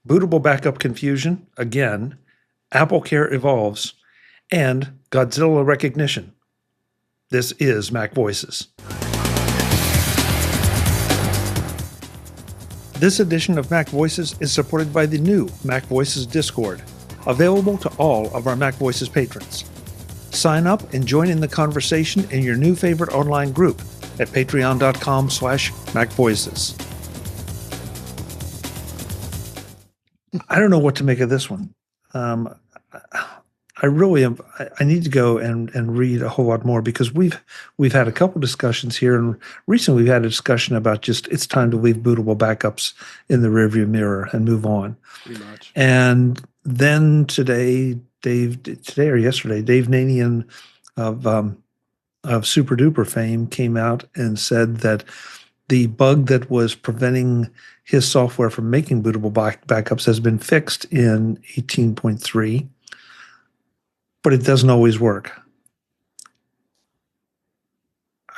Bootable backup confusion, again, AppleCare evolves, and Godzilla recognition. This is MacVoices. This edition of MacVoices is supported by the new MacVoices Discord, available to all of our MacVoices patrons. Sign up and join in the conversation in your new favorite online group at patreon.com/MacVoices. I don't know what to make of this one. I really am. I need to go and read a whole lot more because we've had a couple discussions here, and recently we've had a discussion about just it's time to leave bootable backups in the rearview mirror and move on. Pretty much. And then today or yesterday, Dave Nanian of Super Duper fame came out and said that the bug that was preventing his software from making bootable backups has been fixed in 18.3, but it doesn't always work.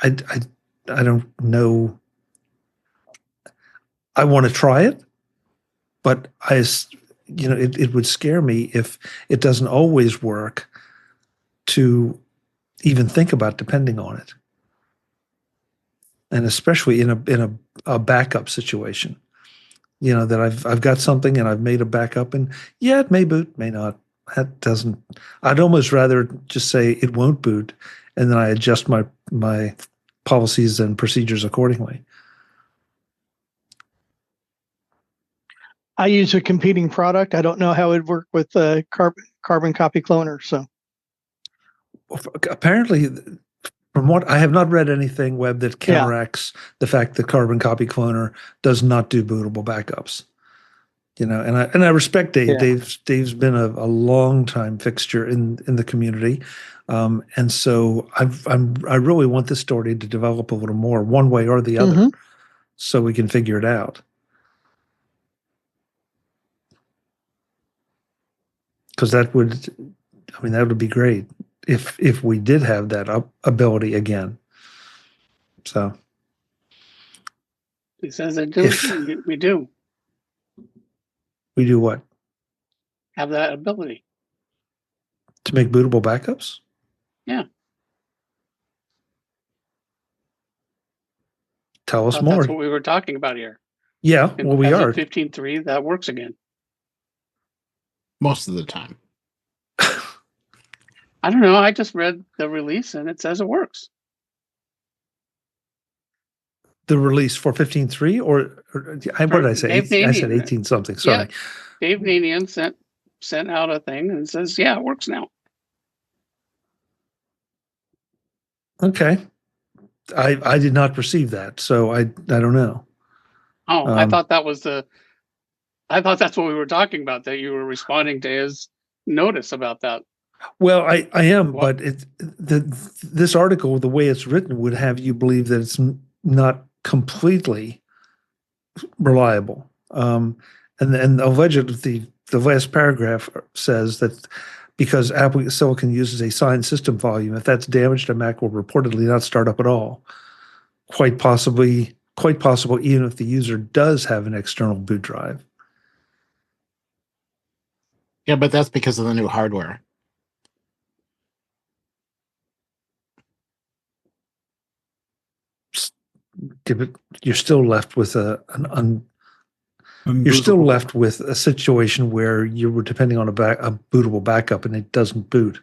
I don't know. I want to try it, but it would scare me if it doesn't always work to even think about depending on it. And especially in a backup situation, that I've got something and I've made a backup, and yeah, it may boot, may not. That doesn't. I'd almost rather just say it won't boot, and then I adjust my policies and procedures accordingly. I use a competing product. I don't know how it would work with a carbon copy cloner. So apparently, from what I have not read anything, Web, that counteracts the fact that Carbon Copy Cloner does not do bootable backups. And I respect Dave. Yeah. Dave's been a long time fixture in the community, and so I really want this story to develop a little more, one way or the other, so we can figure it out. Because that would be great if we did have that ability again. So he says it do. We do. We do what? Have that ability to make bootable backups? Yeah. Tell us more. That's what we were talking about here. Yeah, well, we are. 15.3, that works again. Most of the time. I don't know. I just read the release and it says it works. The release for 15.3 or what did I say? I said 18 something. Sorry. Yeah. Dave Nanian sent out a thing and says, yeah, it works now. Okay. I did not perceive that, so I don't know. Oh, I thought that's what we were talking about, that you were responding to his notice about that. Well, I am, but this article, the way it's written, would have you believe that it's not completely reliable. And allegedly, the last paragraph says that because Apple Silicon uses a signed system volume, if that's damaged, a Mac will reportedly not start up at all. Quite possible, even if the user does have an external boot drive. Yeah, but that's because of the new hardware. You're still left with a situation where you were depending on a bootable backup and it doesn't boot.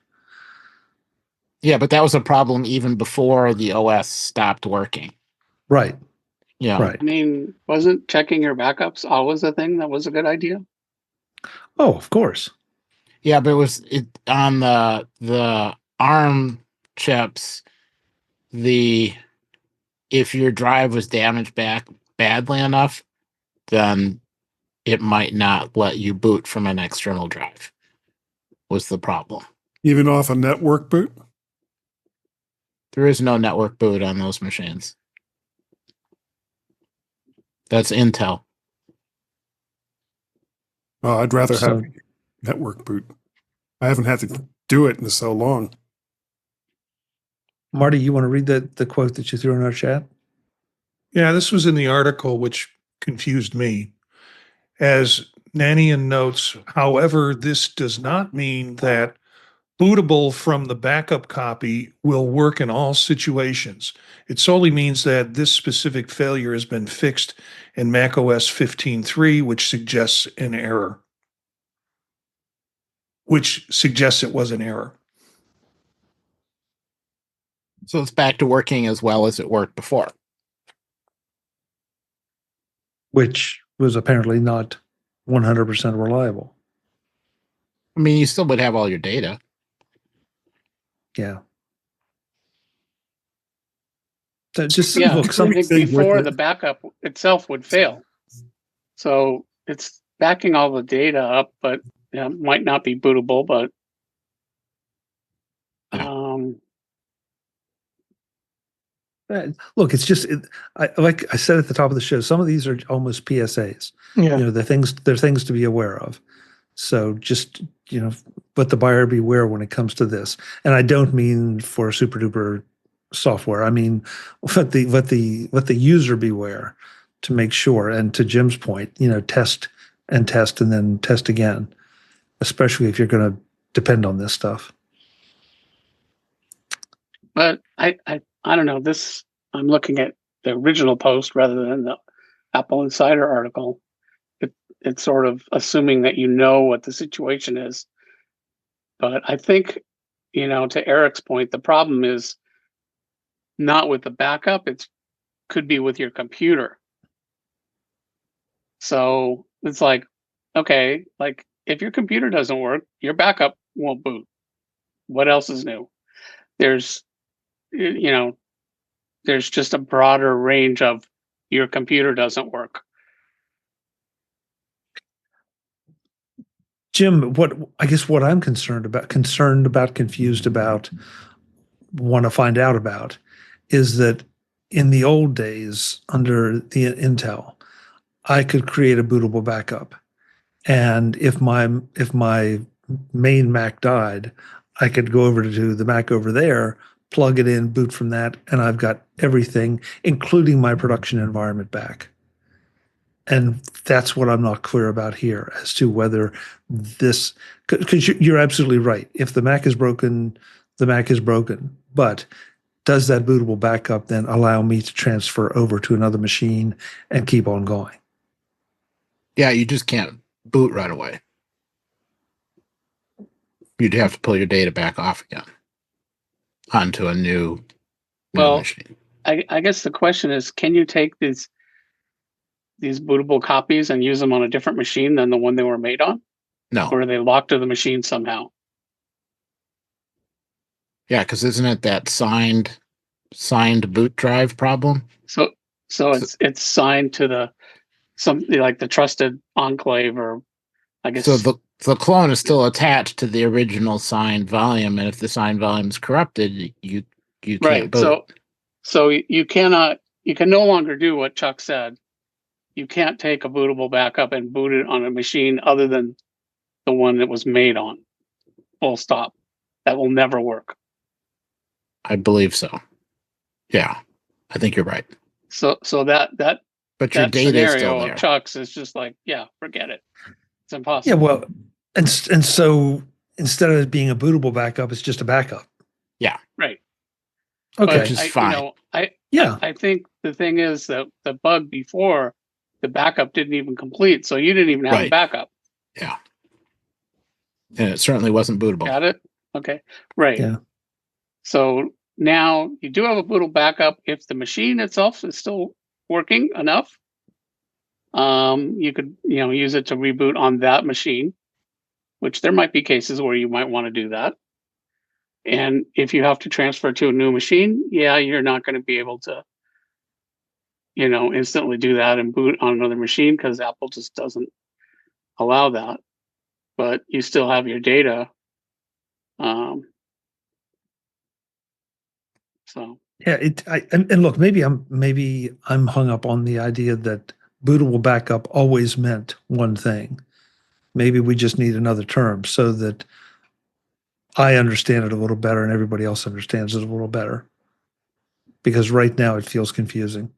Yeah, but that was a problem even before the OS stopped working. Right. Yeah. Right. I mean, wasn't checking your backups always a thing that was a good idea? Oh, of course. Yeah, but it on the ARM chips, if your drive was damaged badly enough, then it might not let you boot from an external drive, was the problem. Even off a network boot? There is no network boot on those machines. That's Intel. Oh, I'd rather have network boot. I haven't had to do it in so long. Marty, you want to read the quote that you threw in our chat? Yeah, this was in the article, which confused me. As Nanian notes, however, this does not mean that bootable from the backup copy will work in all situations. It solely means that this specific failure has been fixed in macOS 15.3, which suggests an error. Which suggests it was an error. So it's back to working as well as it worked before. Which was apparently not 100% reliable. I mean, you still would have all your data. Yeah. So just Yeah, look, I something think before the backup itself would fail. So it's backing all the data up, but might not be bootable, but look, it's just like I said at the top of the show. Some of these are almost PSAs. Yeah. They're things to be aware of. So just let the buyer beware when it comes to this. And I don't mean for super duper software. I mean let the user beware to make sure. And to Jim's point, test and then test again, especially if you're going to depend on this stuff. But I don't know. I'm looking at the original post rather than the Apple Insider article. It's sort of assuming that you know what the situation is. But I think, to Eric's point, the problem is not with the backup. It could be with your computer. So it's like, okay, like if your computer doesn't work, your backup won't boot. What else is new? There's just a broader range of your computer doesn't work. Jim, what I'm confused about, want to find out about, is that in the old days under the Intel, I could create a bootable backup, and if my main Mac died, I could go over to the Mac over there, plug it in, boot from that, and I've got everything, including my production environment, back. And that's what I'm not clear about here as to whether this, because you're absolutely right. If the Mac is broken, the Mac is broken. But does that bootable backup then allow me to transfer over to another machine and keep on going? Yeah, you just can't boot right away. You'd have to pull your data back off again onto a new machine. I guess the question is, can you take these bootable copies and use them on a different machine than the one they were made on? No. Or are they locked to the machine somehow? Yeah, because isn't it that signed boot drive problem? So it's signed to something like the trusted enclave, or I guess. So the clone is still attached to the original signed volume, and if the signed volume is corrupted, you can't boot. So you can no longer do what Chuck said. You can't take a bootable backup and boot it on a machine other than the one that was made on. Full stop. That will never work. I believe so. Yeah, I think you're right. So that but your data is still there. Of Chuck's is just like, yeah, forget it. It's impossible. Yeah, well, and so instead of it being a bootable backup, it's just a backup. Yeah, right. Okay, which is fine. I think the thing is that the bug before, the backup didn't even complete, so you didn't even have a backup. Yeah, and it certainly wasn't bootable. Got it? Okay, right. Yeah. So now you do have a bootable backup if the machine itself is still working enough. You could use it to reboot on that machine, which there might be cases where you might want to do that. And if you have to transfer to a new machine, you're not going to be able to instantly do that and boot on another machine because Apple just doesn't allow that. But you still have your data. So yeah, and look, maybe I'm hung up on the idea that bootable backup always meant one thing. Maybe we just need another term so that I understand it a little better and everybody else understands it a little better. Because right now it feels confusing.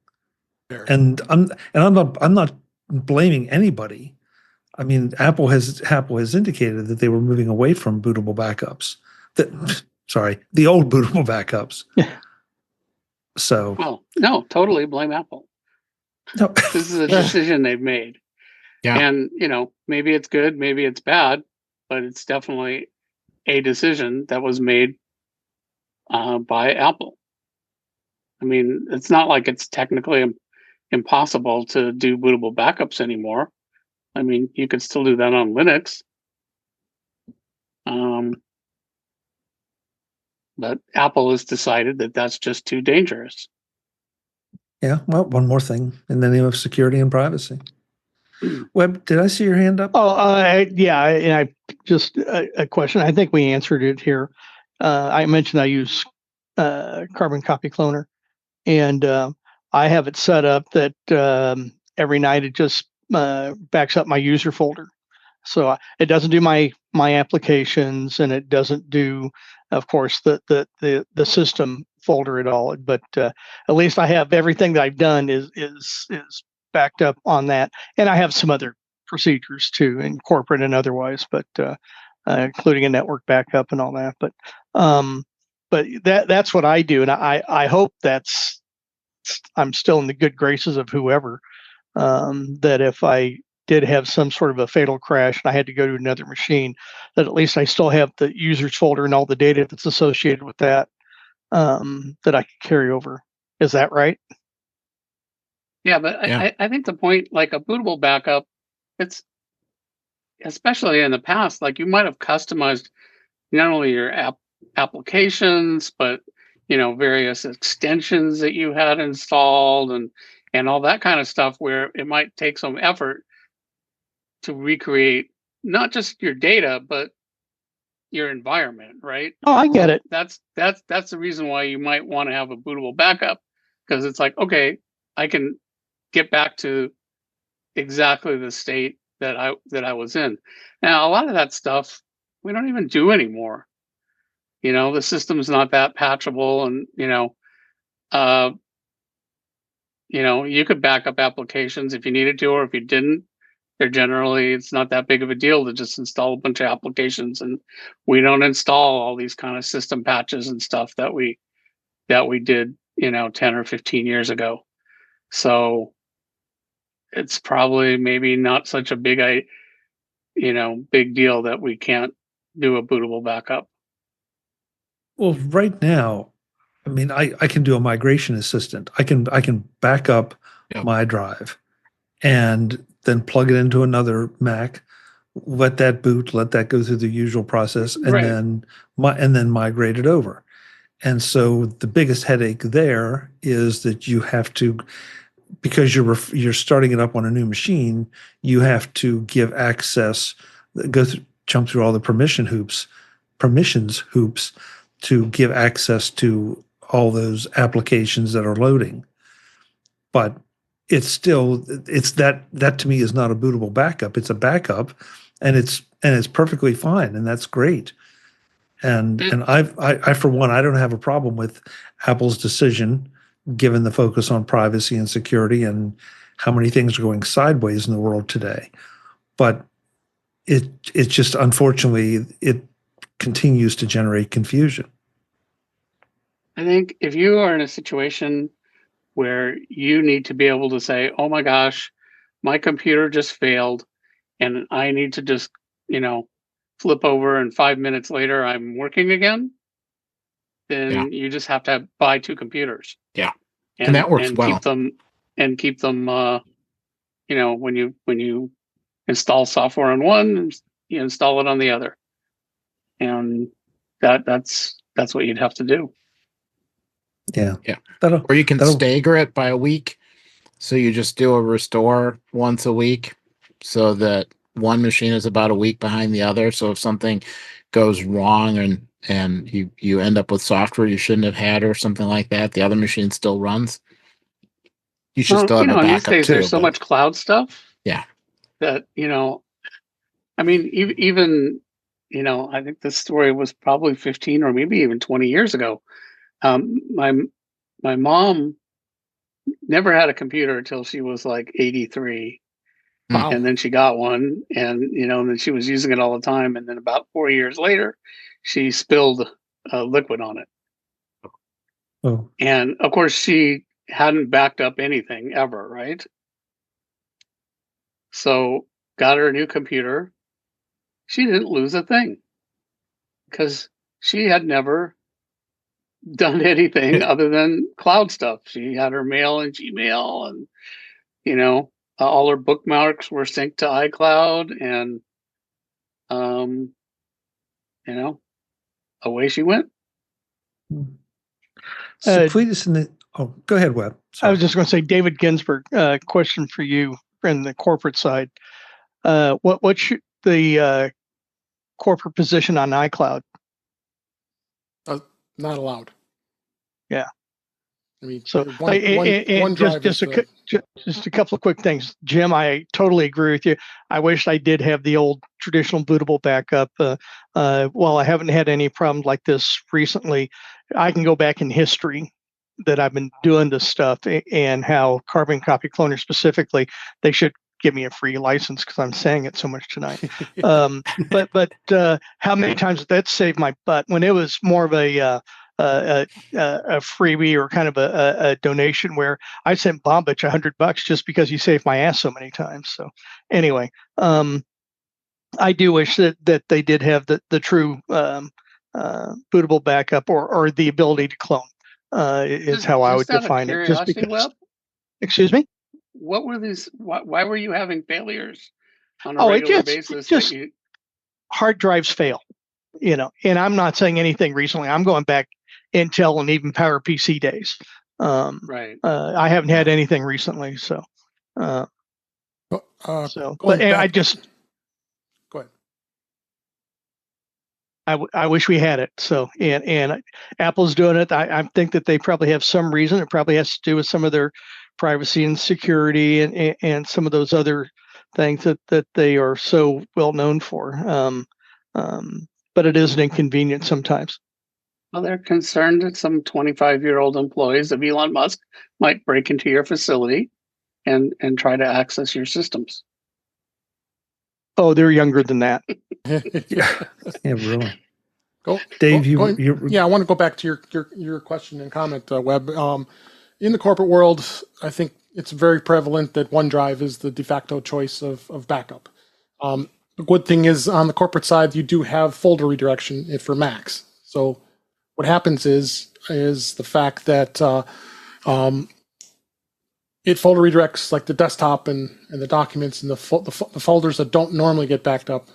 And I'm not blaming anybody. I mean, Apple has indicated that they were moving away from bootable backups. The old bootable backups. Yeah. So Well, no, totally blame Apple. no. This is a decision they've made. Yeah. And, maybe it's good, maybe it's bad, but it's definitely a decision that was made by Apple. I mean, it's not like it's technically impossible to do bootable backups anymore. I mean, you could still do that on Linux. But Apple has decided that that's just too dangerous. Yeah. Well, one more thing in the name of security and privacy. Web, did I see your hand up? Yeah, and I just a question. I think we answered it here. I mentioned I use Carbon Copy Cloner, and I have it set up that every night it just backs up my user folder. So it doesn't do my applications, and it doesn't do, of course, the system folder at all. But at least I have everything that I've done is backed up on that, and I have some other procedures too, in corporate and otherwise, but including a network backup and all that. But that's what I do, and I hope I'm still in the good graces of whoever. That if I did have some sort of a fatal crash and I had to go to another machine, that at least I still have the users folder and all the data that's associated with that that I could carry over. Is that right? Yeah, but Yeah. I think the point, like a bootable backup, it's especially in the past, like you might have customized not only your applications, but various extensions that you had installed and all that kind of stuff, where it might take some effort to recreate not just your data, but your environment, right? Oh, I get it. That's the reason why you might want to have a bootable backup, because it's like, okay, I can get back to exactly the state that I was in. Now, a lot of that stuff we don't even do anymore. The system's not that patchable, and you could back up applications if you needed to, or if you didn't. It's not that big of a deal to just install a bunch of applications, and we don't install all these kind of system patches and stuff that we did 10 or 15 years ago. So it's probably maybe not such a big deal that we can't do a bootable backup. Well, right now, I mean, I can do a migration assistant. I can back up Yep. my drive and then plug it into another Mac, let that boot, let that go through the usual process, and Right. then migrate it over. And so the biggest headache there is that you have to, because you're starting it up on a new machine, you have to give access, jump through all the permissions hoops to give access to all those applications that are loading. But it's that to me is not a bootable backup. It's a backup, and it's perfectly fine, and that's great. And I for one, I don't have a problem with Apple's decision, given the focus on privacy and security and how many things are going sideways in the world today. But it's just, unfortunately, it continues to generate confusion. I think if you are in a situation where you need to be able to say, oh my gosh, my computer just failed and I need to just, flip over and 5 minutes later I'm working again, then you just have to buy two computers. Yeah. And that works well. Keep them when you install software on one, you install it on the other. And that's what you'd have to do. Yeah. Or you can stagger it by a week. So you just do a restore once a week so that one machine is about a week behind the other. So if something goes wrong and you end up with software you shouldn't have had or something like that, the other machine still runs. You should still have a backup these days too. There's so much cloud stuff. Yeah. That, I mean, even, I think this story was probably 15 or maybe even 20 years ago. My mom never had a computer until she was like 83. Wow. And then she got one, and then she was using it all the time. And then about 4 years later, she spilled liquid on it. Oh, And of course, she hadn't backed up anything ever, right? So got her a new computer. She didn't lose a thing because she had never done anything other than cloud stuff. She had her mail and Gmail, and all her bookmarks were synced to iCloud, and away she went. so Cletus go ahead, Webb. I was just going to say, David Ginsburg, question for you from the corporate side. What's the corporate position on iCloud? Not allowed. Yeah. I mean, So OneDrive just a couple of quick things. Jim, I totally agree with you. I wish I did have the old traditional bootable backup. While I haven't had any problems like this recently, I can go back in history that I've been doing this stuff, and how Carbon Copy Cloner specifically, they should give me a free license because I'm saying it so much tonight. But how many times did that save my butt when it was more of a freebie or kind of a donation, where I sent Bombich $100 just because he saved my ass so many times. So anyway, I do wish that they did have the true bootable backup or the ability to clone. Is how I would define it. Just because. Web, excuse me. What were these? Why were you having failures on a regular basis? Hard drives fail, and I'm not saying anything recently. I'm going back Intel and even PowerPC days. Right. I haven't had anything recently, so. I just. Go ahead. I wish we had it. So, and Apple's doing it. I think that they probably have some reason. It probably has to do with some of their privacy and security and some of those other things that they are so well known for. But it is an inconvenience sometimes. Well, they're concerned that some 25-year-old employees of Elon Musk might break into your facility and try to access your systems. Oh, they're younger than that. Yeah, really. Dave, you I want to go back to your question and comment, Webb. In the corporate world, I think it's very prevalent that OneDrive is the de facto choice of backup. The good thing is, on the corporate side, you do have folder redirection for Macs. So what happens is the fact that it folder redirects like the desktop and the documents and the folders that don't normally get backed up,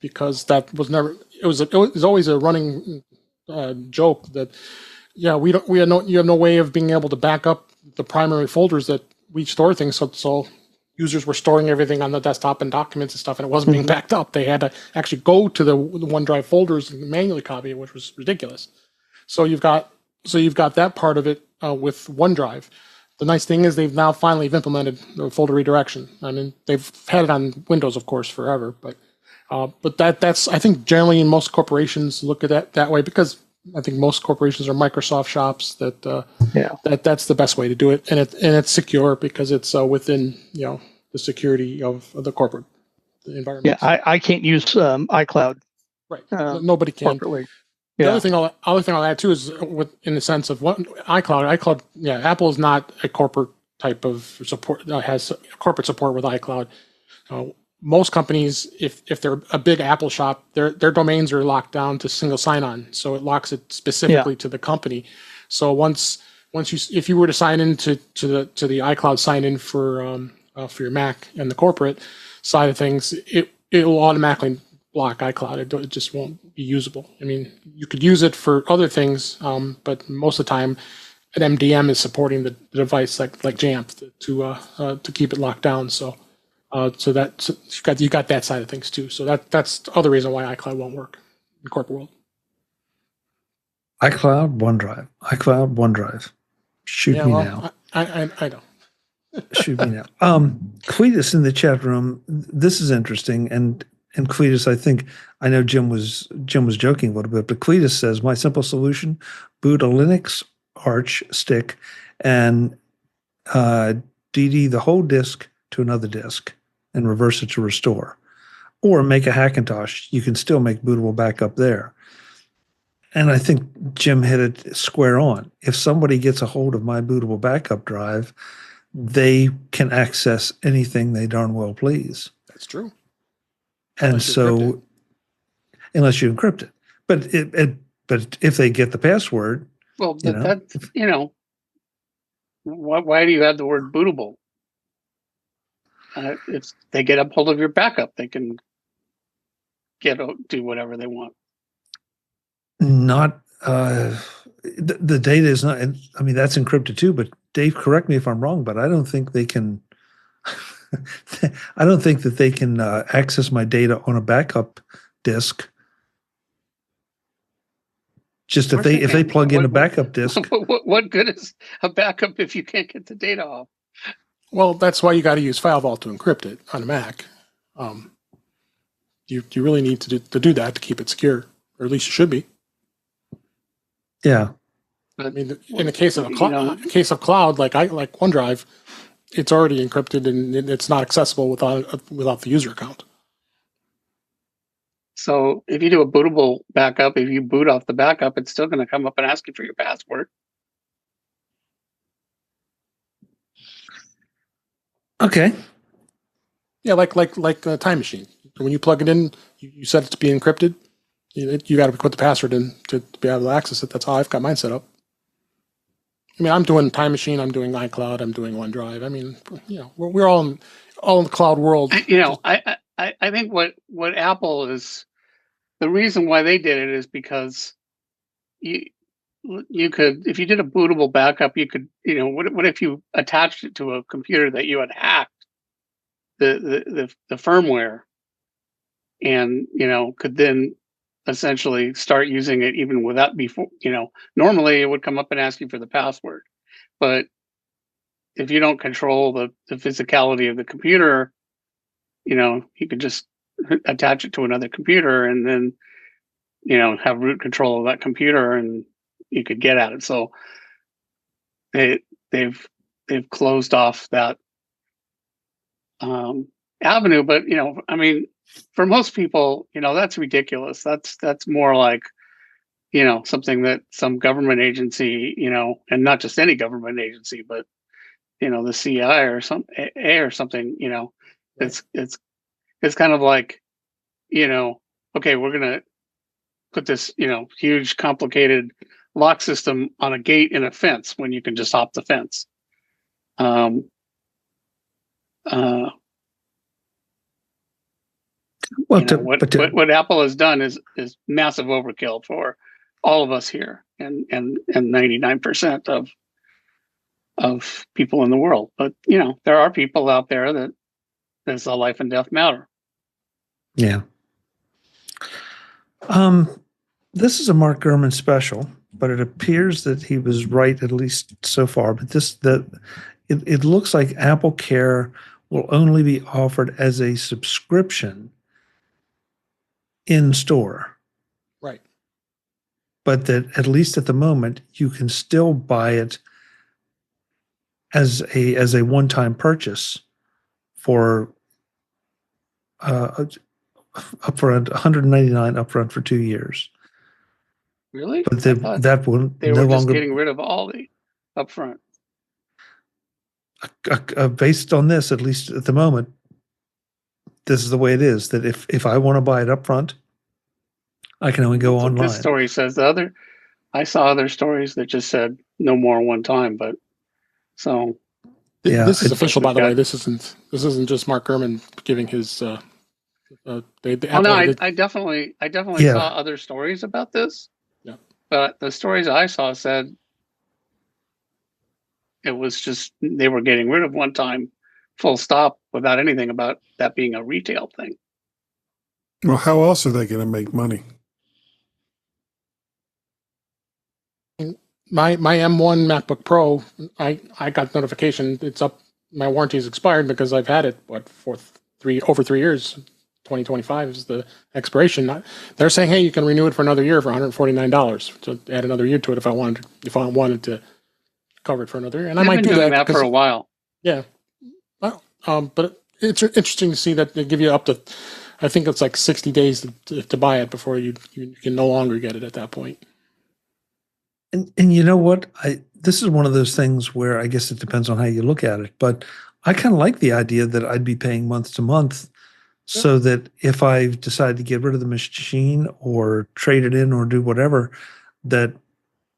because that was never. It was always a running joke that you have no way of being able to back up the primary folders that we store things. So users were storing everything on the desktop and documents and stuff, and it wasn't being backed up. They had to actually go to the OneDrive folders and manually copy it, which was ridiculous. So you've got that part of it with OneDrive. The nice thing is they've now finally implemented the folder redirection. I mean, they've had it on Windows, of course, forever, but that's I think generally in most corporations look at that way, because I think most corporations are Microsoft shops that's the best way to do it, and it's secure because it's within the security of the corporate environment. Yeah, I can't use iCloud. Right, nobody can. Corporately. The other thing I'll add too is in the sense of what iCloud. Yeah, Apple is not a corporate type of support. Has corporate support with iCloud. Most companies, if they're a big Apple shop, their domains are locked down to single sign-on, so it locks it specifically to the company. So if you were to sign in to the iCloud sign-in for your Mac and the corporate side of things, it will automatically block iCloud. It just won't be usable. I mean, you could use it for other things, but most of the time, an MDM is supporting the device like Jamf to keep it locked down. So you got that side of things too. So that's the other reason why iCloud won't work in the corporate world. iCloud, OneDrive. Shoot me now. I know. Shoot me now. Cletus in the chat room. This is interesting, and Cletus, I know Jim was joking a little bit, but Cletus says, my simple solution: boot a Linux Arch stick and DD the whole disk to another disk. and reverse it to restore. Or make a Hackintosh. You can still make bootable backup there. And I think Jim hit it square on. If somebody gets a hold of my bootable backup drive, they can access anything they darn well please. That's true. And so, unless you encrypt it. But if they get the password, well, but that's, why do you have the word bootable? If they get a hold of your backup, they can do whatever they want. Not the data is not. I mean, that's encrypted too. But Dave, correct me if I'm wrong. But I don't think they can. I don't think that they can access my data on a backup disk. Just if they plug in a backup disk. What good is a backup if you can't get the data off? Well, that's why you got to use FileVault to encrypt it on a Mac. You really need to do that to keep it secure, or at least you should be. Yeah. I mean, in the case of cloud, like OneDrive, it's already encrypted and it's not accessible without the user account. So if you do a bootable backup, if you boot off the backup, it's still going to come up and ask you for your password. Okay. Yeah, like a Time Machine. When you plug it in, you set it to be encrypted. You got to put the password in to be able to access it. That's how I've got mine set up. I mean, I'm doing Time Machine, I'm doing iCloud, I'm doing OneDrive. I mean, we're all in the cloud world. I think what Apple is, the reason why they did it is because you could, if you did a bootable backup, you could, what if you attached it to a computer that you had hacked the firmware, and could then essentially start using it even without before, normally it would come up and ask you for the password, but if you don't control the physicality of the computer, you could just attach it to another computer and then, have root control of that computer and you could get at it. So they've closed off that avenue, but I mean, for most people, that's ridiculous. That's more like, something that some government agency, and not just any government agency, but the CI or something, it's kind of like, okay, we're gonna put this, huge complicated lock system on a gate in a fence when you can just hop the fence. What Apple has done is massive overkill for all of us here and 99% of people in the world. But there are people out there that there's a life and death matter. Yeah. This is a Mark Gurman special, but it appears that he was right, at least so far. But it looks like AppleCare will only be offered as a subscription in store. Right. But that at least at the moment, you can still buy it as a one-time purchase for upfront $199 upfront for 2 years. Really? But that will they no were just longer getting rid of all the upfront. Based on this, at least at the moment, this is the way it is. That if I want to buy it upfront, I can only go online. This story says I saw other stories that just said no more one time, but so. Yeah, this is official, by the way. This isn't just Mark Gurman giving his. I definitely saw other stories about this. Yeah, but the stories I saw said it was just they were getting rid of one time, full stop, without anything about that being a retail thing. Well, how else are they going to make money? My M1 MacBook Pro, I got notification it's up. My warranty is expired because I've had it for over 3 years. 2025 is the expiration. They're saying, hey, you can renew it for another year for $149 to add another year to it if I wanted to cover it for another year. And I might do that for a while. Yeah. Well, but it's interesting to see that they give you up to, I think it's like 60 days to buy it before you can no longer get it at that point. And you know what? This is one of those things where I guess it depends on how you look at it, but I kind of like the idea that I'd be paying month to month so that if I decide to get rid of the machine or trade it in or do whatever, that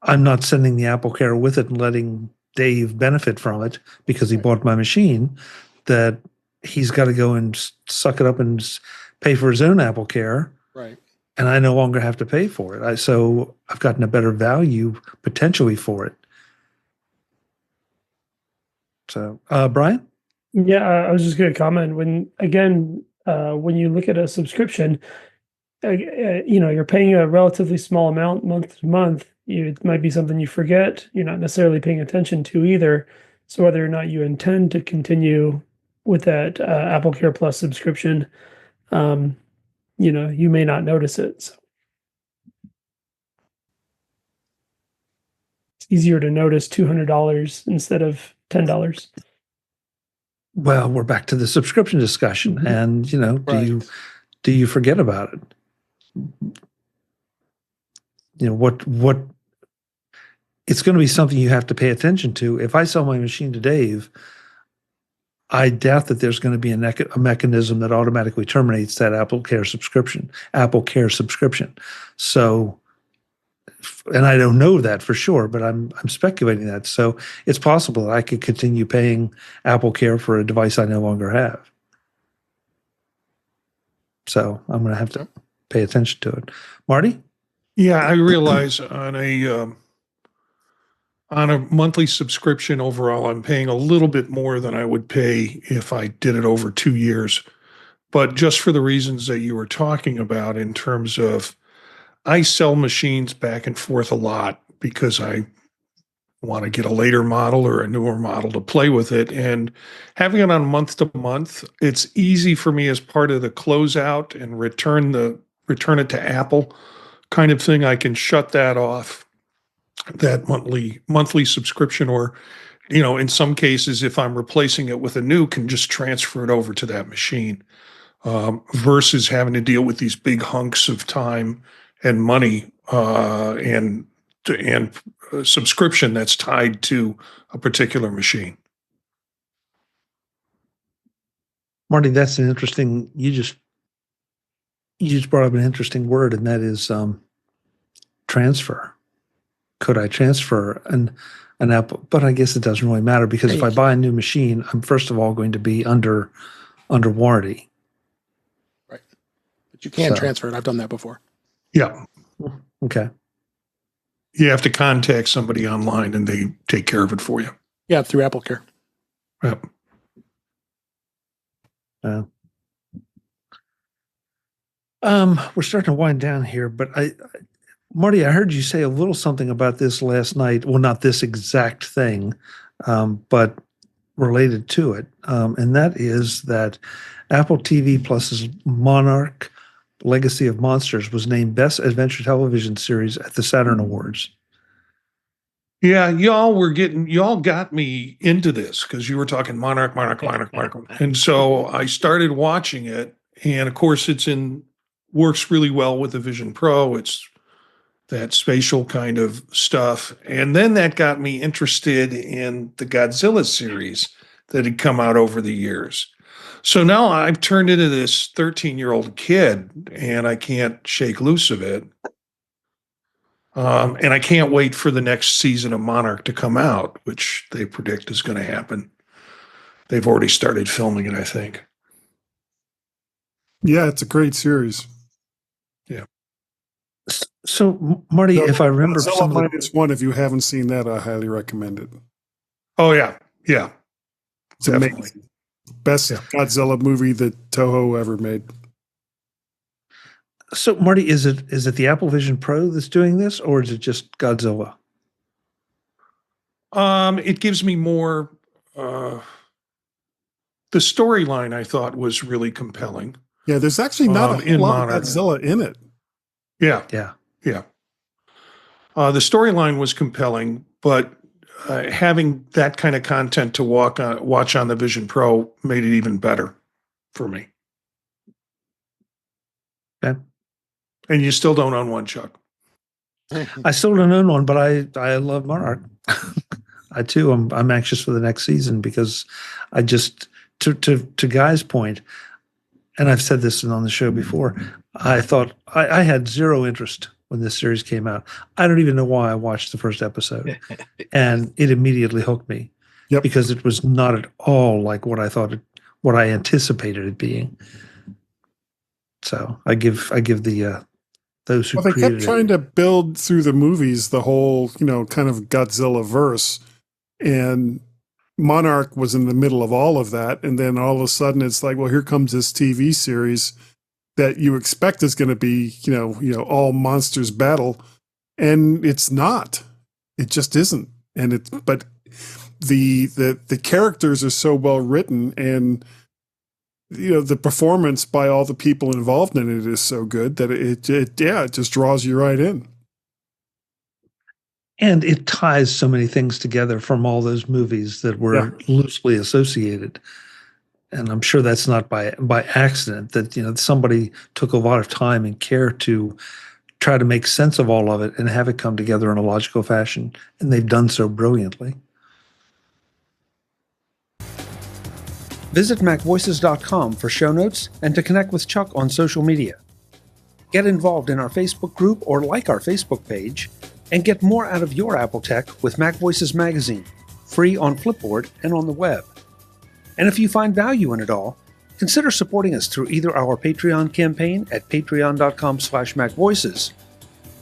I'm not sending the AppleCare with it and letting Dave benefit from it because he bought my machine, that he's got to go and suck it up and pay for his own AppleCare. Right. And I no longer have to pay for it. So I've gotten a better value potentially for it. So, Brian? Yeah, I was just going to comment when you look at a subscription, you're paying a relatively small amount month to month. It might be something you forget. You're not necessarily paying attention to either. So whether or not you intend to continue with that AppleCare Plus subscription, you may not notice it. So it's easier to notice $200 instead of $10. Well, we're back to the subscription discussion, and do you forget about it? What it's going to be something you have to pay attention to. If I sell my machine to Dave, I doubt that there's going to be a mechanism that automatically terminates that AppleCare subscription. So, and I don't know that for sure, but I'm speculating that. So it's possible that I could continue paying AppleCare for a device I no longer have. So I'm going to have to pay attention to it. Marty? Yeah, I realize on a monthly subscription overall, I'm paying a little bit more than I would pay if I did it over 2 years. But just for the reasons that you were talking about in terms of I sell machines back and forth a lot because I want to get a later model or a newer model to play with it. And having it on month to month, it's easy for me as part of the closeout and return it to Apple kind of thing. I can shut that off, that monthly subscription, or, in some cases, if I'm replacing it with a new, can just transfer it over to that machine, versus having to deal with these big hunks of time and money and subscription that's tied to a particular machine. Marty, that's an interesting. You just brought up an interesting word, and that is transfer. Could I transfer an Apple? But I guess it doesn't really matter because if I buy a new machine, I'm first of all going to be under warranty. Right. But you can transfer it. I've done that before. Yeah. Okay. You have to contact somebody online and they take care of it for you. Yeah, through AppleCare. Yep. We're starting to wind down here, but Marty, I heard you say a little something about this last night. Well, not this exact thing, but related to it. And that is that Apple TV Plus's Monarch Legacy of Monsters was named Best Adventure Television Series at the Saturn Awards. Yeah, y'all got me into this because you were talking Monarch. And so I started watching it. And of course, works really well with the Vision Pro. It's that spatial kind of stuff. And then that got me interested in the Godzilla series that had come out over the years. So now I've turned into this 13-year-old kid and I can't shake loose of it. And I can't wait for the next season of Monarch to come out, which they predict is going to happen. They've already started filming it, I think. Yeah, it's a great series. Yeah. So, Marty, if I remember, -1. If you haven't seen that, I highly recommend it. Oh yeah, yeah, it's definitely amazing. Best Godzilla movie that Toho ever made. So, Marty, is it the Apple Vision Pro that's doing this, or is it just Godzilla? It gives me more. The storyline I thought was really compelling. Yeah, there's actually not a lot of Godzilla in it. Yeah. The storyline was compelling, but having that kind of content to watch on the Vision Pro made it even better. for me. Okay. And you still don't own one, Chuck. I still don't own one, but I love Monarch. I too. I'm anxious for the next season because I just to Guy's point, and I've said this on the show before. I thought I had zero interest when this series came out. I don't even know why I watched the first episode, and it immediately hooked me. Yep. Because it was not at all like what I anticipated it being. So I give the those who Well, they created kept trying to build through the movies the whole, kind of Godzilla verse, and Monarch was in the middle of all of that, and then all of a sudden it's like, well, here comes this TV series that you expect is going to be, all monsters battle, and it's not. It just isn't, but the characters are so well written, and the performance by all the people involved in it is so good that it just draws you right in. And it ties so many things together from all those movies that were loosely associated. And I'm sure that's not by accident that somebody took a lot of time and care to try to make sense of all of it and have it come together in a logical fashion. And they've done so brilliantly. Visit MacVoices.com for show notes and to connect with Chuck on social media. Get involved in our Facebook group or like our Facebook page, and get more out of your Apple tech with MacVoices Magazine, free on Flipboard and on the web. And if you find value in it all, consider supporting us through either our Patreon campaign at patreon.com/MacVoices,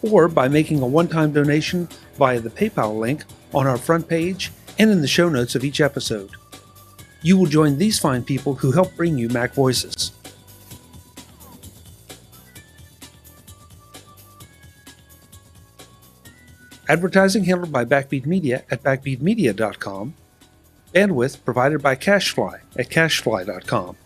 or by making a one-time donation via the PayPal link on our front page and in the show notes of each episode. You will join these fine people who help bring you Mac Voices. Advertising handled by Backbeat Media at backbeatmedia.com. Bandwidth provided by CacheFly at cachefly.com.